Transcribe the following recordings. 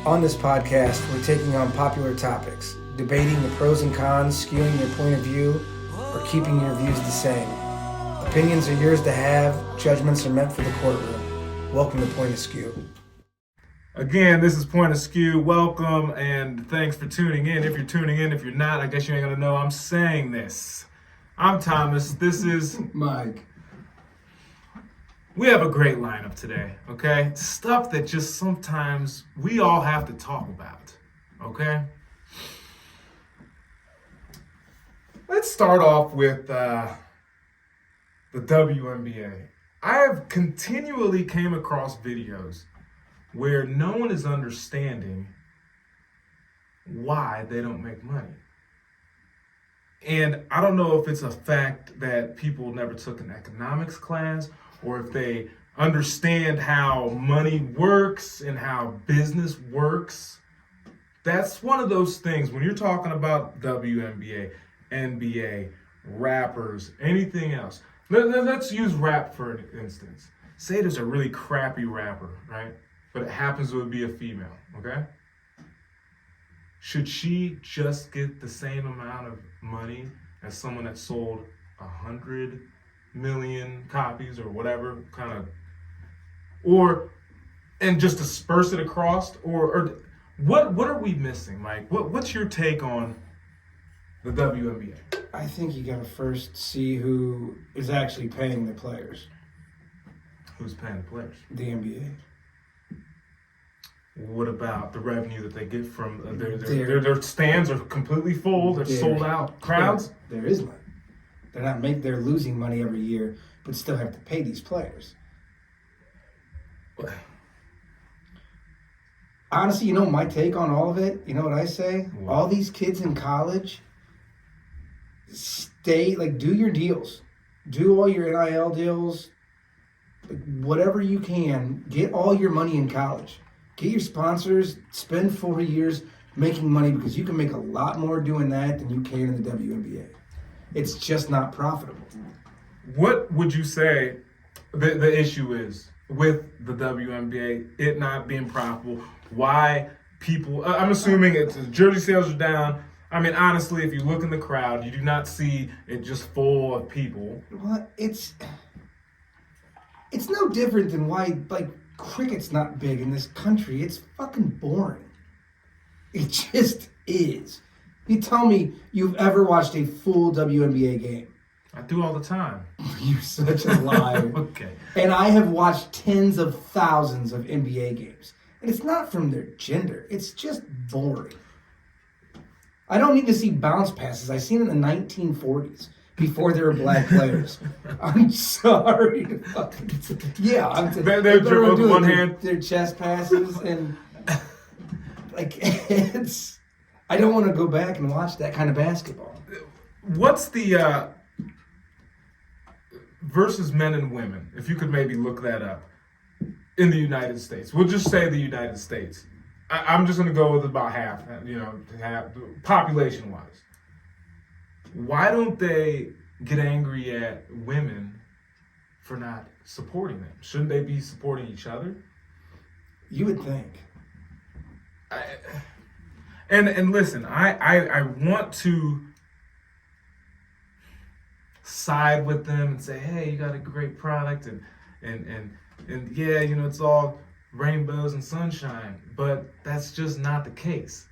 On this podcast, we're taking on popular topics, debating the pros and cons, skewing your point of view, or keeping your views the same. Opinions are yours to have, judgments are meant for the courtroom. Welcome to Point of Skew. Again, this is Point of Skew. Welcome and thanks for tuning in. If you're tuning in, if you're not, I guess you ain't gonna know I'm saying this. I'm Thomas. This is Mike. We have a great lineup today, okay? Stuff that just sometimes we all have to talk about, okay? Let's start off with the WNBA. I have continually came across videos where no one is understanding why they don't make money. And I don't know if it's a fact that people never took an economics class or if they understand how money works and how business works. That's one of those things when you're talking about WNBA, NBA, rappers, anything else. Let's use rap for an instance. Say there's a really crappy rapper, right? But it happens to be a female, okay? Should she just get the same amount of money as someone that sold 100 million copies or whatever kind of, and just disperse it across, or what are we missing, Mike? What's your take on the WNBA? I think you gotta first see who is actually paying the players. Who's paying the players? The NBA. What about the revenue that they get from their stands are completely full? They're sold out crowds. There is none. They're losing money every year, but still have to pay these players. Honestly, you know my take on all of it? You know what I say? What? All these kids in college, do your deals. Do all your NIL deals. Whatever you can, get all your money in college. Get your sponsors, spend 4 years making money because you can make a lot more doing that than you can in the WNBA. It's just not profitable. What would you say the issue is with the WNBA, it not being profitable? Why people, I'm assuming it's jersey sales are down. I mean, honestly, if you look in the crowd, you do not see it just full of people. Well, it's no different than why, cricket's not big in this country. It's fucking boring. It just is. You tell me you've ever watched a full WNBA game. I do all the time. You're such a liar. Okay. And I have watched tens of thousands of NBA games. And it's not from their gender. It's just boring. I don't need to see bounce passes. I seen it in the 1940s before there were black players. I'm sorry to fucking... Yeah. They're dribbling with one hand. Their chest passes and... it's... I don't want to go back and watch that kind of basketball. What's the versus men and women, if you could maybe look that up, in the United States? We'll just say the United States. I'm just going to go with about half, half population-wise. Why don't they get angry at women for not supporting them? Shouldn't they be supporting each other? You would think. And listen, I want to side with them and say, hey, you got a great product and yeah, it's all rainbows and sunshine, but that's just not the case.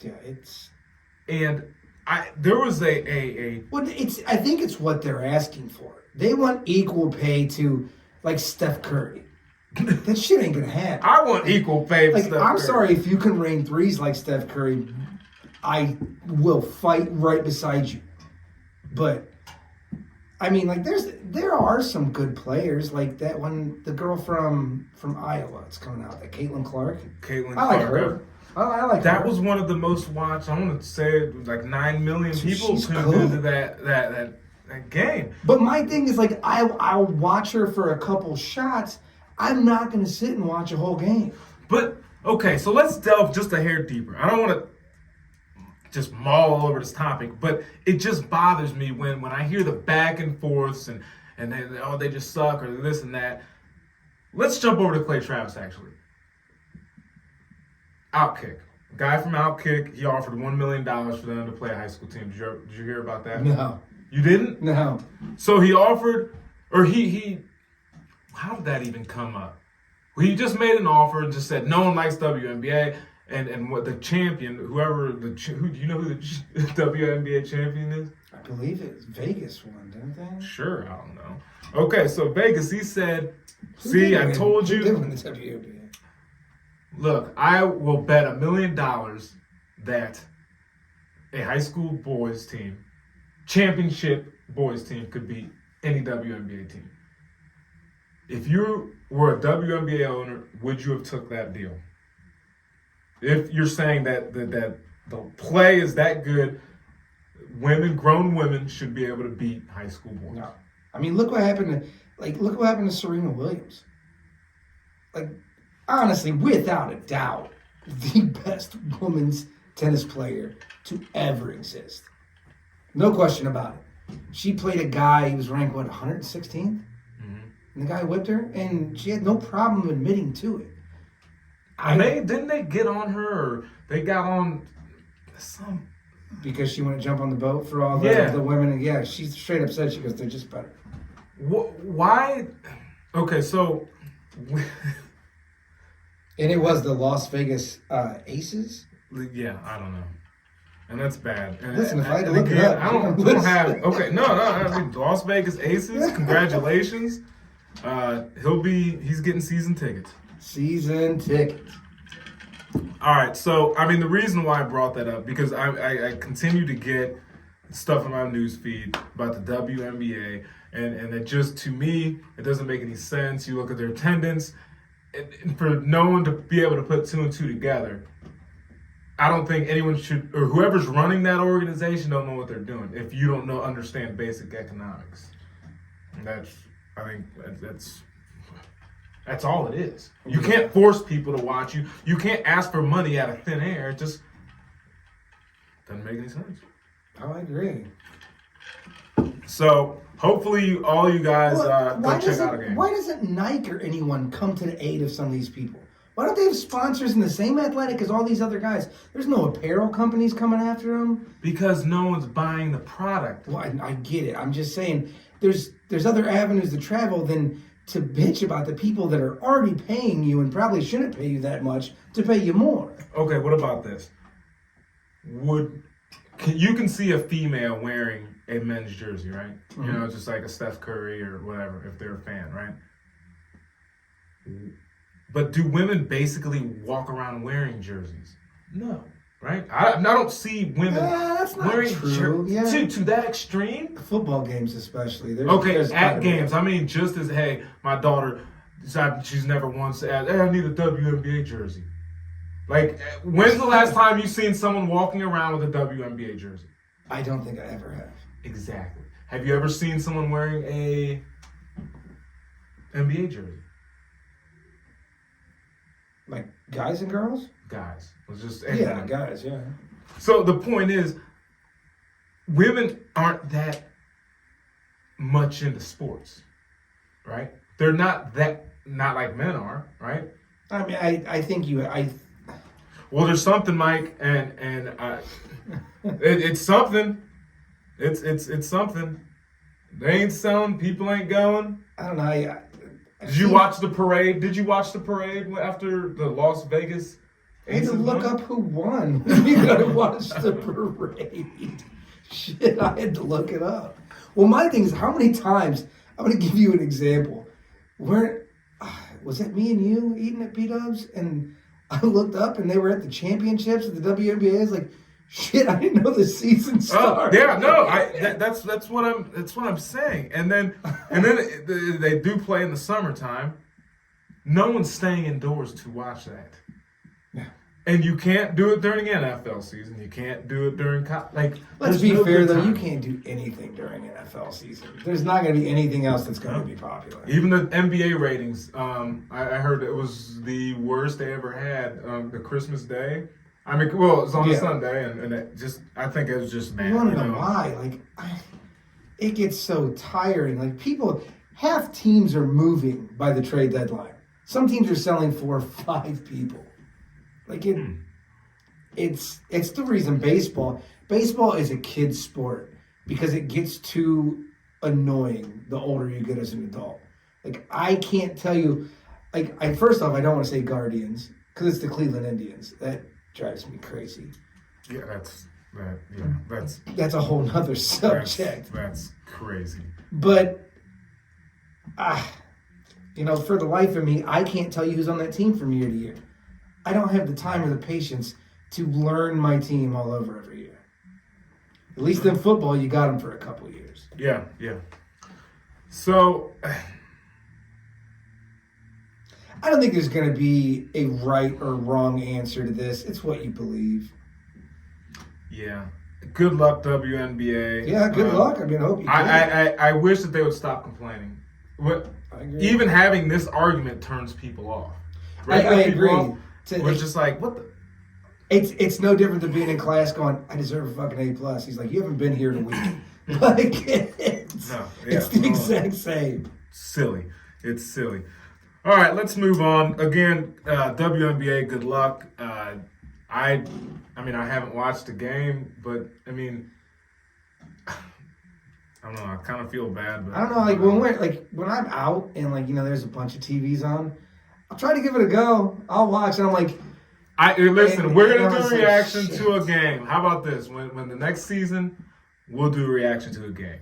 Yeah, it's... And there was Well, I think it's what they're asking for. They want equal pay to, Steph Curry. That shit ain't gonna happen. I want equal pay for Steph Curry. I'm sorry, if you can rain threes like Steph Curry, I will fight right beside you. But I mean, there are some good players like that one, the girl from Iowa, it's coming out, that Caitlin Clark. I like her. I like that her. Was one of the most watched. I want to say it was 9 million people tuned into that game. But my thing is I'll watch her for a couple shots. I'm not going to sit and watch a whole game. But okay, so let's delve just a hair deeper. I don't want to just maul all over this topic, but it just bothers me when I hear the back and forths and they just suck or this and that. Let's jump over to Clay Travis, actually. Outkick. A guy from Outkick, he offered $1 million for them to play a high school team. Did you hear about that? No. You didn't? No. So he offered, or he how did that even come up? Well, he just made an offer and just said no one likes WNBA, and what the champion, who do you know who the WNBA champion is? I believe it's Vegas won, didn't they? Sure, I don't know. Okay, so Vegas, he said, "See, I told you." Who did win the WNBA? Look, I will bet $1 million that a high school boys team, championship boys team, could beat any WNBA team. If you were a WNBA owner, would you have took that deal? If you're saying that the play is that good, grown women should be able to beat high school boys. No. I mean, look what happened to Serena Williams. Like, honestly, without a doubt, the best women's tennis player to ever exist. No question about it. She played a guy, he was ranked, 116th? And the guy whipped her, and she had no problem admitting to it. Didn't they get on her, or they got on some... Because she wanted to jump on the boat for all the women. And yeah, she straight up said, she goes, they're just better. Why? Okay, so... And it was the Las Vegas Aces? Yeah, I don't know. And that's bad. And, listen, if I had to look it up. I don't have... Okay, no. I mean, Las Vegas Aces, congratulations. He's getting season tickets. Season tickets. All right, so, I mean, the reason why I brought that up, because I continue to get stuff in my news feed about the WNBA, and it just, to me, it doesn't make any sense. You look at their attendance, and for no one to be able to put two and two together, I don't think anyone should, or whoever's running that organization don't know what they're doing if you don't understand basic economics. And I think that's all it is. You can't force people to watch you. You can't ask for money out of thin air. It just doesn't make any sense. Oh, I agree. So hopefully all you guys go check out a game. Why doesn't Nike or anyone come to the aid of some of these people? Why don't they have sponsors in the same athletic as all these other guys? There's no apparel companies coming after them. Because no one's buying the product. Well, I get it. I'm just saying there's other avenues to travel than to bitch about the people that are already paying you and probably shouldn't pay you that much to pay you more. Okay, what about this? You can see a female wearing a men's jersey, right? Mm-hmm. You know, just like a Steph Curry or whatever, if they're a fan, right? But do women basically walk around wearing jerseys? No, right? I don't see women wearing jerseys to that extreme. Football games especially. There's at games. I mean, just as, hey, my daughter, she's never once asked, hey, I need a WNBA jersey. Like, when's the last time you've seen someone walking around with a WNBA jersey? I don't think I ever have. Exactly. Have you ever seen someone wearing a NBA jersey? Like guys and girls? Guys. It's just guys, yeah. So the point is, women aren't that much into sports, right? They're not like men are, right? I mean, I think Well, there's something, Mike, and it's something. It's something. They ain't selling. People ain't going. I don't know. Did you watch the parade? Did you watch the parade after the Las Vegas? I had to look up who won. You gotta watch the parade. Shit, I had to look it up. Well, my thing is, how many times? I'm gonna give you an example. Where was it? Me and you eating at B-Dubs, and I looked up, and they were at the championships of the WNBA. I was like, shit, I didn't know the season started. Yeah, no, that's what I'm saying. And then they do play in the summertime. No one's staying indoors to watch that. Yeah. And you can't do it during NFL season. You can't do it during Let's be fair though, you can't do anything during NFL season. There's not going to be anything else that's going to be popular. Even the NBA ratings. I heard it was the worst they ever had. The Christmas Day. I mean, well, it was on a Sunday, and it just, I think it was just bad. You want to know why? Like, it gets so tiring. Like, half teams are moving by the trade deadline. Some teams are selling 4 or 5 people. Like, it's the reason baseball is a kid's sport because it gets too annoying the older you get as an adult. Like I can't tell you, like first off, I don't want to say Guardians because it's the Cleveland Indians. That drives me crazy. Yeah, That's a whole nother subject. That's crazy. But for the life of me, I can't tell you who's on that team from year to year. I don't have the time or the patience to learn my team all over every year. At least in football, you got them for a couple years. Yeah. So, I don't think there's going to be a right or wrong answer to this. It's what you believe. Yeah. Good luck, WNBA. Yeah, good luck. I hope you can. I wish that they would stop complaining. I agree. Even having this argument turns people off. I agree. We're just like, what the? It's no different than being in class going, I deserve a fucking A+. He's like, you haven't been here in a week. Like, it's the exact same. Silly. It's silly. All right, let's move on. Again, WNBA, good luck. I haven't watched the game, but, I don't know. I kind of feel bad. But I don't know. When I'm out and, there's a bunch of TVs on, I'll try to give it a go. I'll watch, and I'm like... we're going to do a reaction to a game. How about this? When the next season, we'll do a reaction to a game.